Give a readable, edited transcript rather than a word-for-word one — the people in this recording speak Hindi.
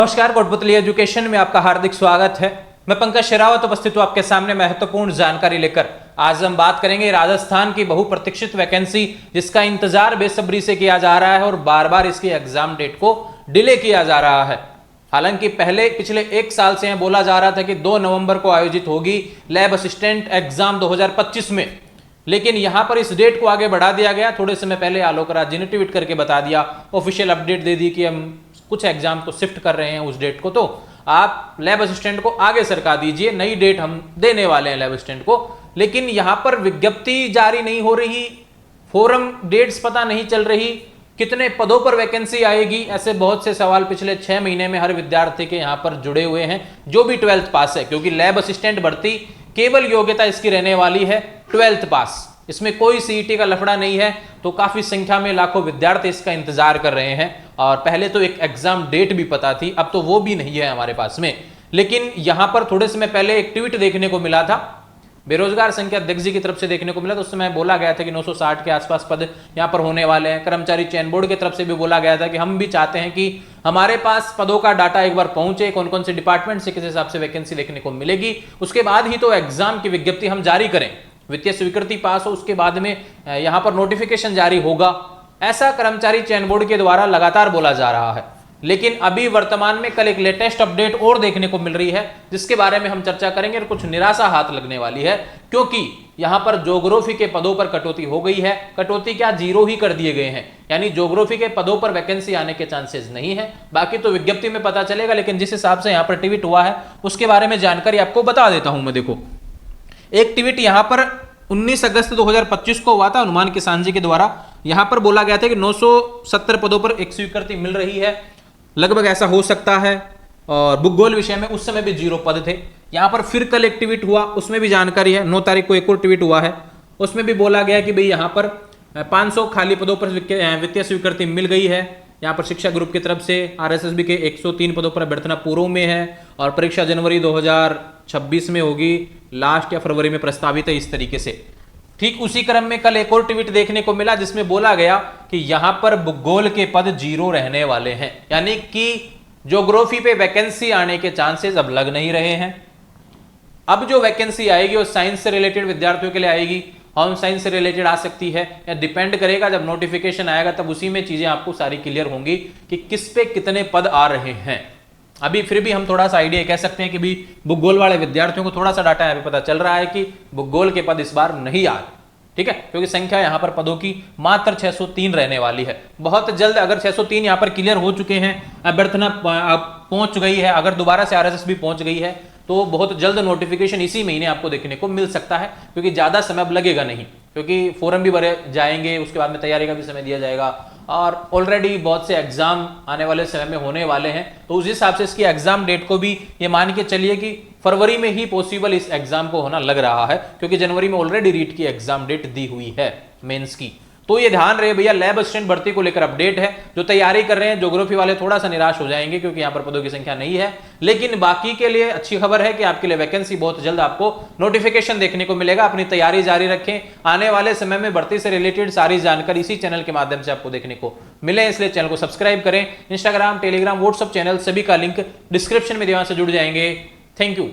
नमस्कार, कोटपुतली एजुकेशन में आपका हार्दिक स्वागत है। मैं पंकज शेरावत उपस्थित हूं आपके सामने महत्वपूर्ण जानकारी लेकर। आज हम बात करेंगे राजस्थान की बहुप्रतीक्षित वैकेंसी, जिसका इंतजार बेसब्री से किया जा रहा है और बार बार इसकी एग्जाम डेट को डिले किया जा रहा है। हालांकि पिछले एक साल से बोला जा रहा था कि 2 नवंबर को आयोजित होगी लैब असिस्टेंट एग्जाम 2025 में, लेकिन यहां पर इस डेट को आगे बढ़ा दिया गया। थोड़े समय पहले आलोक राज जी ने ट्वीट करके बता दिया, ऑफिशियल अपडेट दे दी कि हम कुछ एग्जाम को शिफ्ट कर रहे हैं उस डेट को, तो आप लैब असिस्टेंट को आगे सरका दीजिए, नई डेट हम देने वाले हैं लैब असिस्टेंट को। लेकिन यहां पर विज्ञप्ति जारी नहीं हो रही, फोरम डेट्स पता नहीं चल रही, कितने पदों पर वैकेंसी आएगी, ऐसे बहुत से सवाल पिछले 6 महीने में हर विद्यार्थी के यहां पर जुड़े हुए हैं जो भी 12th पास है। क्योंकि लैब असिस्टेंट भर्ती केवल योग्यता इसकी रहने वाली है 12th पास, इसमें कोई सीईटी का लफड़ा नहीं है। तो काफी संख्या में लाखों विद्यार्थी इसका इंतजार कर रहे हैं। और पहले तो एक एग्जाम डेट भी पता थी, अब तो वो भी नहीं है हमारे पास में। लेकिन यहां पर थोड़े समय पहले एक ट्वीट देखने को मिला था, बेरोजगार संघ के अध्यक्ष जी की तरफ से देखने को मिला। तो उस समय बोला गया था कि 960 के आसपास पद यहां पर होने वाले हैं। कर्मचारी चयन बोर्ड की तरफ से भी बोला गया था कि हम भी चाहते हैं कि हमारे पास पदों का डाटा एक बार पहुंचे, कौन कौन से डिपार्टमेंट से किस हिसाब से वैकेंसी देखने को मिलेगी, उसके बाद ही तो एग्जाम की विज्ञप्ति हम जारी करें। वित्तीय स्वीकृति पास हो, उसके बाद में यहां पर नोटिफिकेशन जारी होगा, ऐसा कर्मचारी चयन बोर्ड के द्वारा लगातार बोला जा रहा है। लेकिन अभी वर्तमान में कल एक लेटेस्ट अपडेट और देखने को मिल रही है, जिसके बारे में हम चर्चा करेंगे और कुछ निराशा हाथ लगने वाली है। क्योंकि यहां पर ज्योग्राफी के पदों पर कटौती हो गई है। कटौती क्या, 0 ही कर दिए गए हैं, यानी ज्योग्राफी के पदों पर वैकेंसी आने के चांसेस नहीं है। बाकी तो विज्ञप्ति में पता चलेगा, लेकिन जिस हिसाब से यहां पर ट्वीट हुआ है उसके बारे में जानकारी आपको बता देता हूं मैं। देखो, एक ट्वीट यहां पर 19 अगस्त 2025 को हुआ था हनुमान किसान जी के द्वारा। यहां पर बोला गया था कि 970 पदों पर एक स्वीकृति मिल रही है, लगभग ऐसा हो सकता है। और भूगोल विषय में उस समय भी 0 पद थे। यहां पर फिर कल एक ट्वीट हुआ, उसमें भी जानकारी है। 9 तारीख को एक और ट्वीट हुआ है, उसमें भी बोला गया कि भाई यहां पर 500 खाली पदों पर वित्तीय स्वीकृति मिल गई है। यहाँ पर शिक्षा ग्रुप की तरफ से आरएसएसबी के 103 पदों पर अभ्यर्थना पूर्व में है और परीक्षा जनवरी 2026 में होगी, लास्ट या फरवरी में प्रस्तावित है, इस तरीके से। ठीक उसी क्रम में कल एक और ट्वीट देखने को मिला, जिसमें बोला गया कि यहां पर भूगोल के पद 0 रहने वाले हैं, यानी कि ज्योग्राफी पे वैकेंसी आने के चांसेस अब लग नहीं रहे हैं। अब जो वैकेंसी आएगी वो साइंस से रिलेटेड विद्यार्थियों के लिए आएगी, होम साइंस से रिलेटेड आ सकती है, या डिपेंड करेगा जब नोटिफिकेशन आएगा तब उसी में चीजें आपको सारी क्लियर होंगी कि किस पे कितने पद आ रहे हैं। अभी फिर भी हम थोड़ा सा आइडिया कह सकते हैं कि भी भूगोल वाले विद्यार्थियों को थोड़ा सा डाटा अभी पता चल रहा है कि भूगोल के पद इस बार नहीं आ रहे, ठीक है, क्योंकि संख्या यहां पर पदों की मात्र 603 रहने वाली है। बहुत जल्द अगर 603 यहां पर क्लियर हो चुके हैं, अभ्यर्थना पहुंच गई है, अगर दोबारा से आरएसएस भी पहुंच गई है, तो बहुत जल्द नोटिफिकेशन इसी महीने आपको देखने को मिल सकता है। क्योंकि ज्यादा समय अब लगेगा नहीं, क्योंकि फोरम भी भरे जाएंगे, उसके बाद में तैयारी का भी समय दिया जाएगा और ऑलरेडी बहुत से एग्जाम आने वाले समय में होने वाले हैं। तो उस हिसाब से इसकी एग्जाम डेट को भी ये मान के चलिए कि फरवरी में ही पॉसिबल इस एग्जाम को होना लग रहा है, क्योंकि जनवरी में ऑलरेडी रीट की एग्जाम डेट दी हुई है मेंस की। तो ये ध्यान रहे भैया, लैब असिस्टेंट भर्ती को लेकर अपडेट है। जो तैयारी कर रहे हैं ज्योग्राफी वाले थोड़ा सा निराश हो जाएंगे, क्योंकि यहां पर पदों की संख्या नहीं है। लेकिन बाकी के लिए अच्छी खबर है कि आपके लिए वैकेंसी बहुत जल्द आपको नोटिफिकेशन देखने को मिलेगा। अपनी तैयारी जारी रखें, आने वाले समय में भर्ती से रिलेटेड सारी जानकारी इसी चैनल के माध्यम से आपको देखने को मिले, इसलिए चैनल को सब्सक्राइब करें। इंस्टाग्राम, टेलीग्राम, व्हाट्सएप चैनल सभी का लिंक डिस्क्रिप्शन में दिया से जुड़ जाएंगे। Thank you.